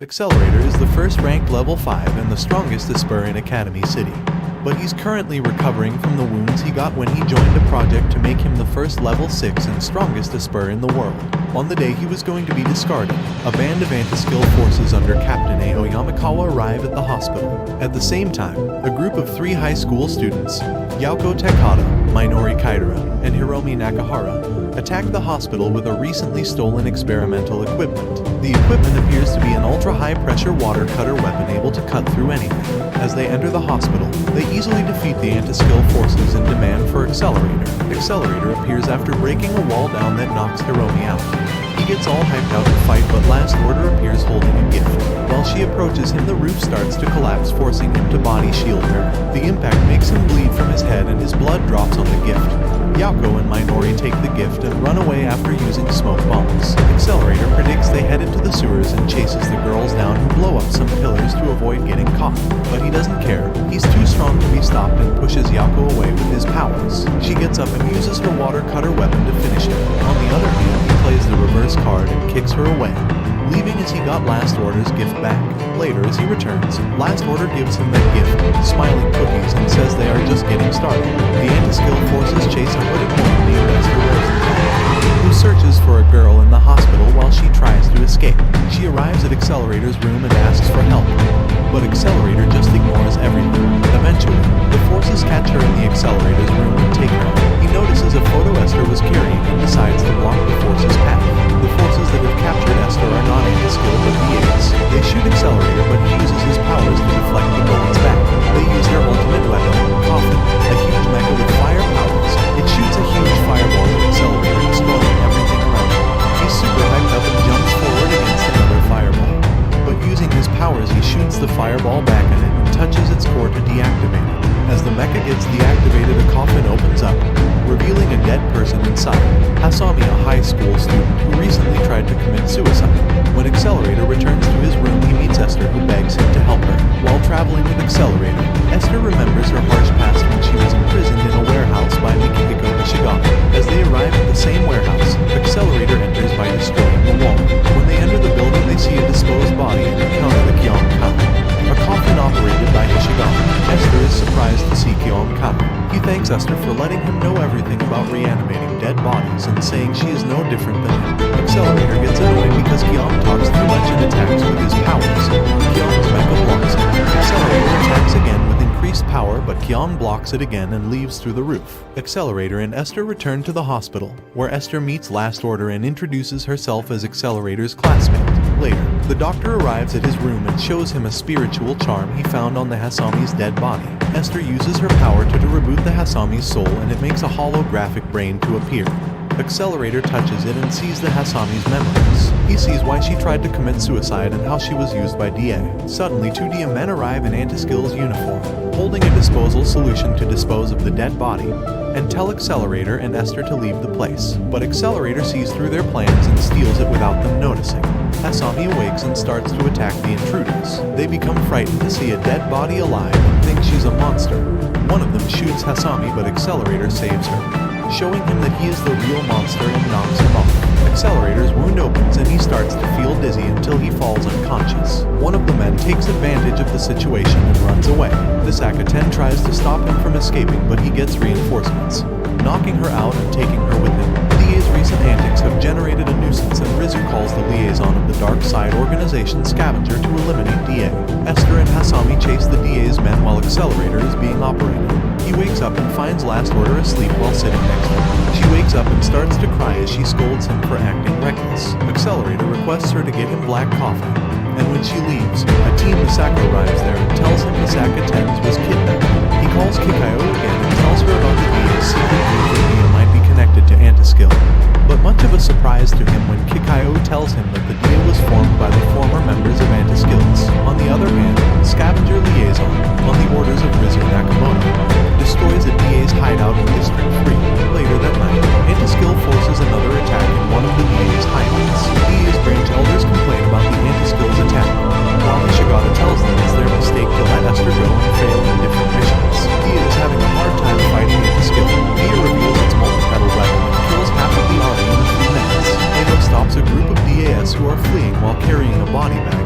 Accelerator is the first-ranked level 5 and the strongest Esper in Academy City. But he's currently recovering from the wounds he got when he joined a project to make him the first level 6 and strongest Esper in the world. On the day he was going to be discarded, a band of anti-skill forces under Captain Ao Yamakawa arrive at the hospital. At the same time, a group of 3 high school students, Yauko Takada, Minori Kaidara, and Hiromi Nakahara, attack the hospital with a recently stolen experimental equipment. The equipment appears to be an ultra-high-pressure water cutter weapon able to cut through anything. As they enter the hospital, they easily defeat the anti-skill forces and demand for Accelerator. Accelerator appears after breaking a wall down that knocks Hiromi out. He gets all hyped out to fight, but Last Order appears holding a gift. While she approaches him, the roof starts to collapse, forcing him to body shield her. The impact makes him bleed from his head and his blood drops on the gift. Yauko and Minori take the gift and run away after using smoke bombs. Accelerator predicts they head into the sewers and chases the girls down, who blow up some pillars to avoid getting caught. But he doesn't care. He's too strong to be stopped and pushes Yauko away with his powers. She gets up and uses her water cutter weapon to finish him. On the other hand, he plays the reverse card and kicks her away, leaving as he got Last Order's gift back. Later, as he returns, Last Order gives him that gift, smiling cookies, and says they are just getting started. The anti-skill forces chase a hooded woman named Esther Rosenthal, who searches for a girl in the hospital while she tries to escape. She arrives at Accelerator's room and asks for help, but Accelerator just ignores everything. Eventually, the forces catch her in the Accelerator's room and take her. He notices a photo Esther was carrying and decides to block the forces' path. The forces that have captured Esther are not anti-skill but DAs. They shoot Accelerator, but he uses his powers to deflect the bullets back. They use their ultimate weapon, Coffin, a huge mecha with fire powers. It shoots a huge fireball at Accelerator, exploding everything around him. He's super hyped up and jumps forward against another fireball. But using his powers, he shoots the fireball back at it and touches its core to deactivate it. As the mecha gets deactivated, a coffin opens up, revealing a dead person inside. Hasami, a high school student who recently tried to commit suicide. When Accelerator returns to his room, he meets Esther, who begs him to help her. While traveling with Accelerator, Esther remembers her harsh past when she was imprisoned in a warehouse by Mikihiko Nishigami. As they arrive at the same warehouse, Accelerator enters by destroying the wall. When they enter the building, they see a disposed body and encounter the Kyon-kan, a coffin operated by Nishigami. Esther is surprised to see Kyon-kan. He thanks Esther for letting him know everything about reanimating dead bodies and saying she is no different than him. Accelerator gets annoyed because Kyon talks too much and attacks with his powers. Kyon's mecha blocks him. Accelerator attacks again with increased power, but Kyon blocks it again and leaves through the roof. Accelerator and Esther return to the hospital, where Esther meets Last Order and introduces herself as Accelerator's classmate. Later, the doctor arrives at his room and shows him a spiritual charm he found on the Hasami's dead body. Esther uses her power to reboot the Hasami's soul, and it makes a holographic brain to appear. Accelerator touches it and sees the Hasami's memories. He sees why she tried to commit suicide and how she was used by DA. Suddenly, 2 DA men arrive in anti-skill's uniform, holding a disposal solution to dispose of the dead body, and tell Accelerator and Esther to leave the place. But Accelerator sees through their plans and steals it without them noticing. Hasami awakes and starts to attack the intruders. They become frightened to see a dead body alive and think she's a monster. One of them shoots Hasami, but Accelerator saves her, showing him that he is the real monster and knocks him off. Accelerator's wound opens and he starts to feel dizzy until he falls unconscious. One of the men takes advantage of the situation and runs away. The Saka-10 tries to stop him from escaping, but he gets reinforcements, knocking her out and taking her with him. DA's recent antics have generated a nuisance, and Rizu calls the liaison of the Dark Side Organization Scavenger to eliminate DA. Esther and Hasami chase the DA's men while Accelerator is being operated. He wakes up and finds Last Order asleep while sitting next to him. She wakes up and starts to cry as she scolds him for acting reckless. Accelerator requests her to get him black coffee, and when she leaves, a team of Saka arrives there and tells him the Saka-10s was kidnapped. He calls Kikayo again and tells her about the DA's secret group that DA might be connected to anti-skill. But much of a surprise to him when Kikayo tells him that the DA was formed by the former members of anti-skills. On the other hand, Scavenger Liaison, on the orders of Rizu Nakamoto, destroys a DA's hideout in District 3. Later that night, anti-skill forces another attack in one of the DA's hideouts. DA's branch elders complain about the anti-skills attack, while Nishigata tells them it's their mistake to let Esther go and fail in different missions. DA is having a hard time fighting anti-skill. DA reveals its multi-petal weapon and kills half of the army in a few minutes. Ano stops a group of DAs who are fleeing while carrying a body bag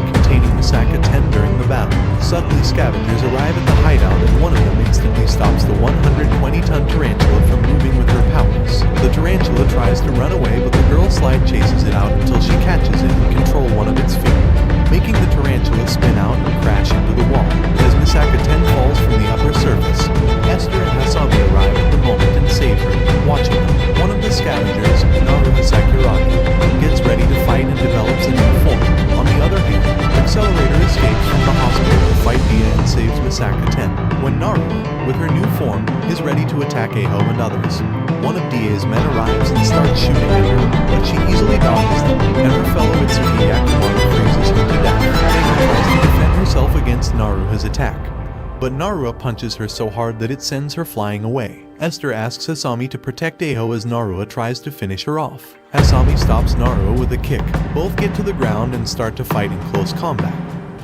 Misaka 10 during the battle. Suddenly scavengers arrive at the hideout and one of them instantly stops the 120-ton tarantula from moving with her powers. The tarantula tries to run away, but the girl slide chases it out until she catches it and control one of its feet, making the tarantula spin out and crash into the wall. As Misaka 10 falls from the upper surface, Esther and Hasami arrive at the moment and save her. Watching them, one of the scavengers, Naruha Sakuragi, gets ready to fight and develops a new form. On the other hand, Accelerator escapes from the hospital to fight Dia and saves Misaka 10. When Naruha, with her new form, is ready to attack Aho and others, one of Dia's men arrives and starts shooting at her, but she easily dodges them, and her fellow Itsuki Yakumaro freezes her to death. Aho tries to defend herself against Naruha's attack, but Naruha punches her so hard that it sends her flying away. Esther asks Hasami to protect Aho as Naruha tries to finish her off. Hasami stops Naruha with a kick. Both get to the ground and start to fight in close combat.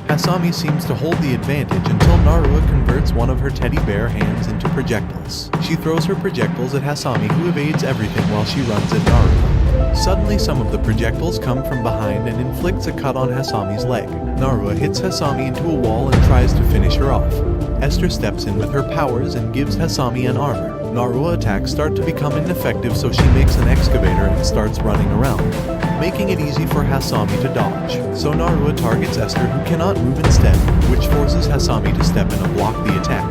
Hasami seems to hold the advantage until Naruha converts one of her teddy bear hands into projectiles. She throws her projectiles at Hasami, who evades everything while she runs at Naruha. Suddenly some of the projectiles come from behind and inflicts a cut on Hasami's leg. Naruha hits Hasami into a wall and tries to finish her off. Esther steps in with her powers and gives Hasami an armor. Naruha attacks start to become ineffective, so she makes an excavator and starts running around, making it easy for Hasami to dodge. So Naruha targets Esther, who cannot move instead, which forces Hasami to step in and block the attack,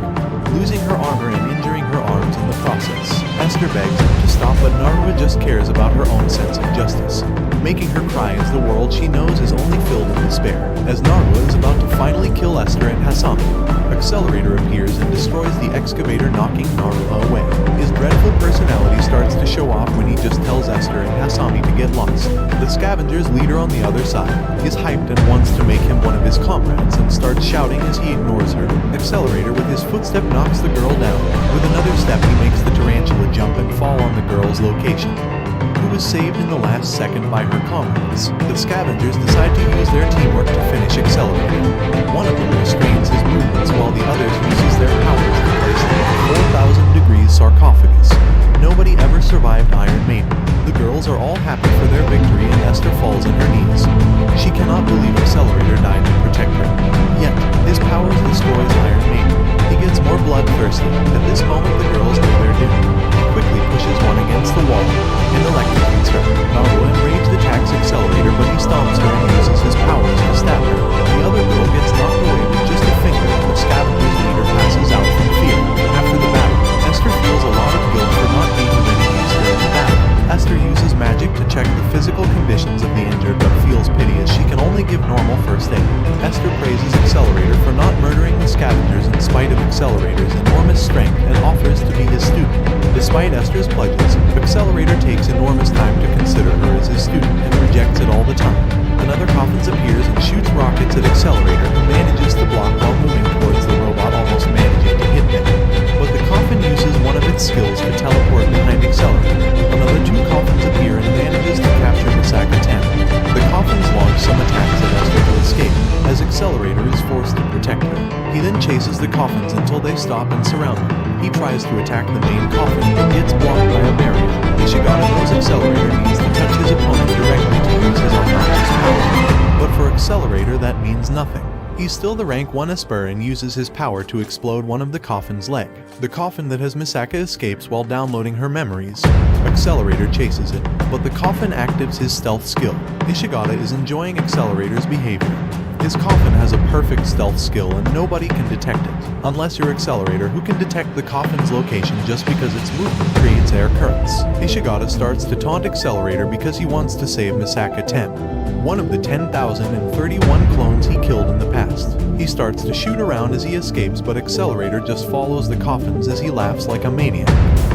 losing her armor and injuring her arms in the process. Esther begs him to stop, but Naruha just cares about her own sense of justice, making her cry as the world she knows is only filled with despair. As Naruha is about to finally kill Esther and Hasami, Accelerator appears and destroys the excavator, knocking Naruha away. His dreadful personality starts to show off when he just tells Esther and Hasami to get lost. The scavenger's leader on the other side is hyped and wants to make him one of his comrades and starts shouting as he ignores her. Accelerator with his footstep knocks the girl down. With another step he makes the tarantula jump and fall on the girl's location, who was saved in the last second by her comrades. The scavengers decide to use their teamwork to finish Accelerator. One of them restrains his movements while the others uses their powers to place him in a 4,000 degrees sarcophagus. Nobody ever survived Iron Maiden. The girls are all happy for their victory and Esther falls on her knees. She cannot believe Accelerator died to protect her. Yet, his powers destroys Iron Maiden. He gets more bloodthirsty. At this moment the girls know their doom. He quickly pushes one against the wall and electrocutes her. Naruha enraged attacks Accelerator, but he stomps her and uses his powers to stab her. The other girl gets knocked away with just a finger and the scavenger's leader passes out from fear. After the battle, Esther feels a lot of guilt for not being ready during the battle. Esther uses magic to check the physical conditions of the injured, but feels pity as she can only give normal first aid. Esther praises Accelerator for not murdering the scavengers in spite of Accelerator's enormous strength and offers to be his student. Despite Esther's pledges, Accelerator takes enormous time to consider her as his student and rejects it all the time. Another coffin appears and shoots rockets at Accelerator, who manages to block while moving towards the robot, almost managing to hit them. But the coffin uses one of its skills to teleport behind Accelerator. Another two coffins appear and manages to capture Misaka 10. The coffins launch some attacks at Esther to escape, as Accelerator is forced to protect her. He then chases the coffins until they stop and surround him. He tries to attack the main coffin, but gets blocked by a barrier. Ishigata knows Accelerator needs to touch his opponent directly to use his unconscious power, but for Accelerator that means nothing. He's still the rank 1 Esper and uses his power to explode one of the coffin's leg. The coffin that has Misaka escapes while downloading her memories. Accelerator chases it, but the coffin activates his stealth skill. Ishigata is enjoying Accelerator's behavior. His coffin has a perfect stealth skill and nobody can detect it, unless you're Accelerator, who can detect the coffin's location just because its movement creates air currents. Ishigata starts to taunt Accelerator because he wants to save Misaka 10, one of the 10,031 clones he killed in the past. He starts to shoot around as he escapes, but Accelerator just follows the coffins as he laughs like a maniac.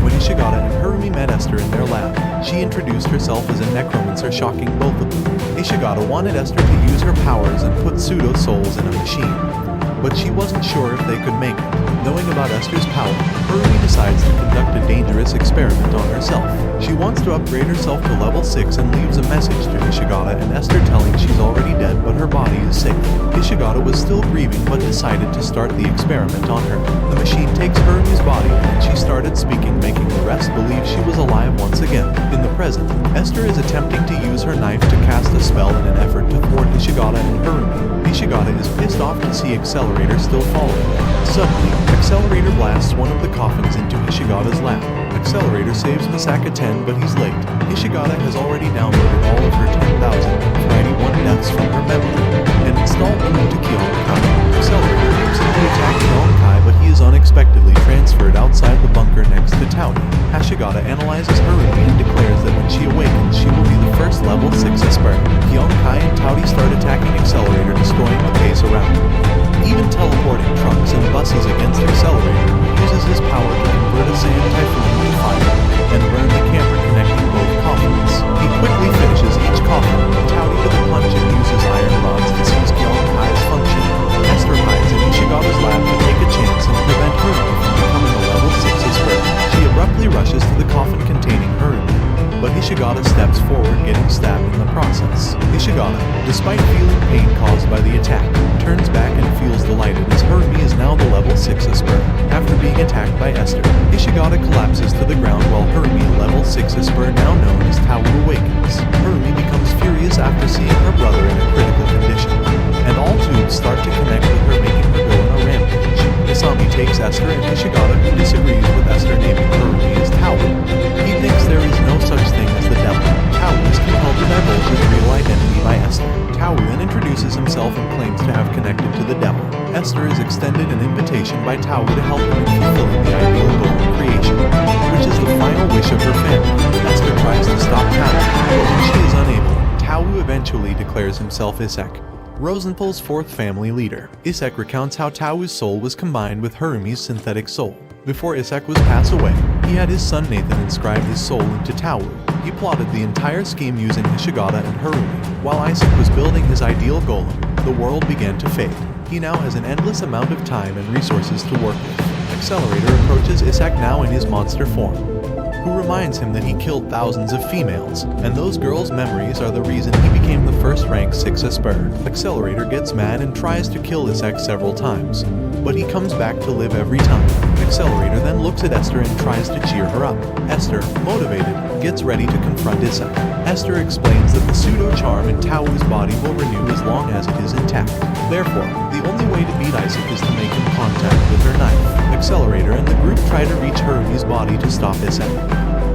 When Ishigata and Harumi met Esther in their lab, she introduced herself as a necromancer, shocking both of them. Ishigata wanted Esther to use her powers and put pseudo-souls in a machine, but she wasn't sure if they could make it. Knowing about Esther's power, Harumi decides to conduct a dangerous experiment on herself. She wants to upgrade herself to level 6 and leaves a message to Ishigata and Esther telling she's already dead but her body is safe. Ishigata was still grieving but decided to start the experiment on her. The machine takes Harumi's body and she started speaking, making the rest believe she was alive once again. In the present, Esther is attempting to use her knife to cast a spell in an effort to thwart Ishigata and Harumi. Ishigata is off to see Accelerator still following. Suddenly, Accelerator blasts one of the coffins into Ishigata's lap. Accelerator saves Misaka 10, but he's late. Ishigata has already downloaded all of her 10,091 deaths from her memory and installed them into Kiyonkai. Accelerator aims to attack Kiyonkai, but he is unexpectedly transferred outside the bunker next to Taui. Hashigata analyzes Harumi and declares that when she awakens, she will be the first level 6 Esper. Kiyonkai and Taui start attacking Accelerator, destroying the base around him. Even teleporting trucks and buses against Accelerator, he uses his power to convert a sand typhoon into fire and burn the camper connecting both coffins. He quickly finishes each coffin, Taui with a punch and uses iron rods to seize Kyonkai's function. Esther hides in Ishigata's lab to take a chance and prevent Harumi from becoming a level 6 Esper. She abruptly rushes to the coffin containing Harumi, but Ishigata steps forward, getting stabbed in the process. Ishigata, despite feeling pain caused by the attack, turns back and feels delighted as Harumi is now the level 6 Esper. After being attacked by Esther, Ishigata collapses to the ground while Harumi, level 6 Esper now known as Tau, awakens. Harumi becomes furious after seeing her brother in a critical condition, and all tubes start to connect with her, making her go on a rampage. Isami takes Esther and Ishigata, who disagrees with Esther naming Harumi as Tau. He thinks there is no such thing as the devil. Tau is compelled to divulge his real identity by Esther. Tau then introduces himself and claims to have connected to the devil. Esther is extended an invitation by Tau to help him in fulfilling the ideal goal of creation, which is the final wish of her family. Esther tries to stop Tau, but when she is unable, Tau eventually declares himself Isek, Rosenthal's fourth family leader. Isek recounts how Tau's soul was combined with Harumi's synthetic soul. Before Isek was passed away, he had his son Nathan inscribe his soul into Tau. He plotted the entire scheme using Ishigata and Harumi. While Isaac was building his ideal golem, the world began to fade. He now has an endless amount of time and resources to work with. Accelerator approaches Isaac now in his monster form, who reminds him that he killed thousands of females, and those girls' memories are the reason he became the first rank 6 Esper. Accelerator gets mad and tries to kill Isaac several times, but he comes back to live every time. Accelerator then looks at Esther and tries to cheer her up. Esther, motivated, gets ready to confront Isaac. Esther explains that the pseudo-charm in Tau's body will renew as long as it is intact. Therefore, the only way to beat Isaac is to make him contact with her knife. Accelerator and the group try to reach Harumi's body to stop Isaac.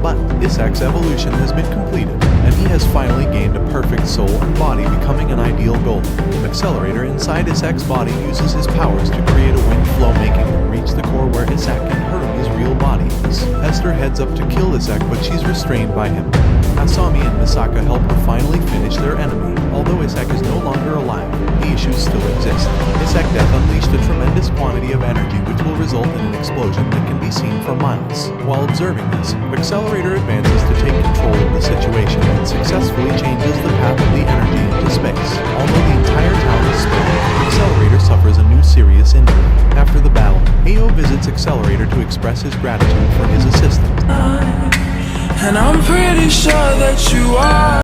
But Isaac's evolution has been completed, and he has finally gained a perfect soul and body, becoming an ideal golem. Accelerator inside Isaac's body uses his powers to create a wind flow, making him reach the core where Isaac and Harumi's real body is. Esther heads up to kill Isaac, but she's restrained by him. Asami and Misaka help her finally finish their enemy. Although Isaac is no longer alive, the issues still exist. Isaac death unleashed a tremendous quantity of energy which will result in an explosion that can be seen from miles. While observing this, Accelerator advances to take control of the situation and successfully changes the path of the energy into space. Although the entire town is spared, Accelerator suffers a new serious injury. After the battle, Ao visits Accelerator to express his gratitude for his assistance. And I'm pretty sure that you are.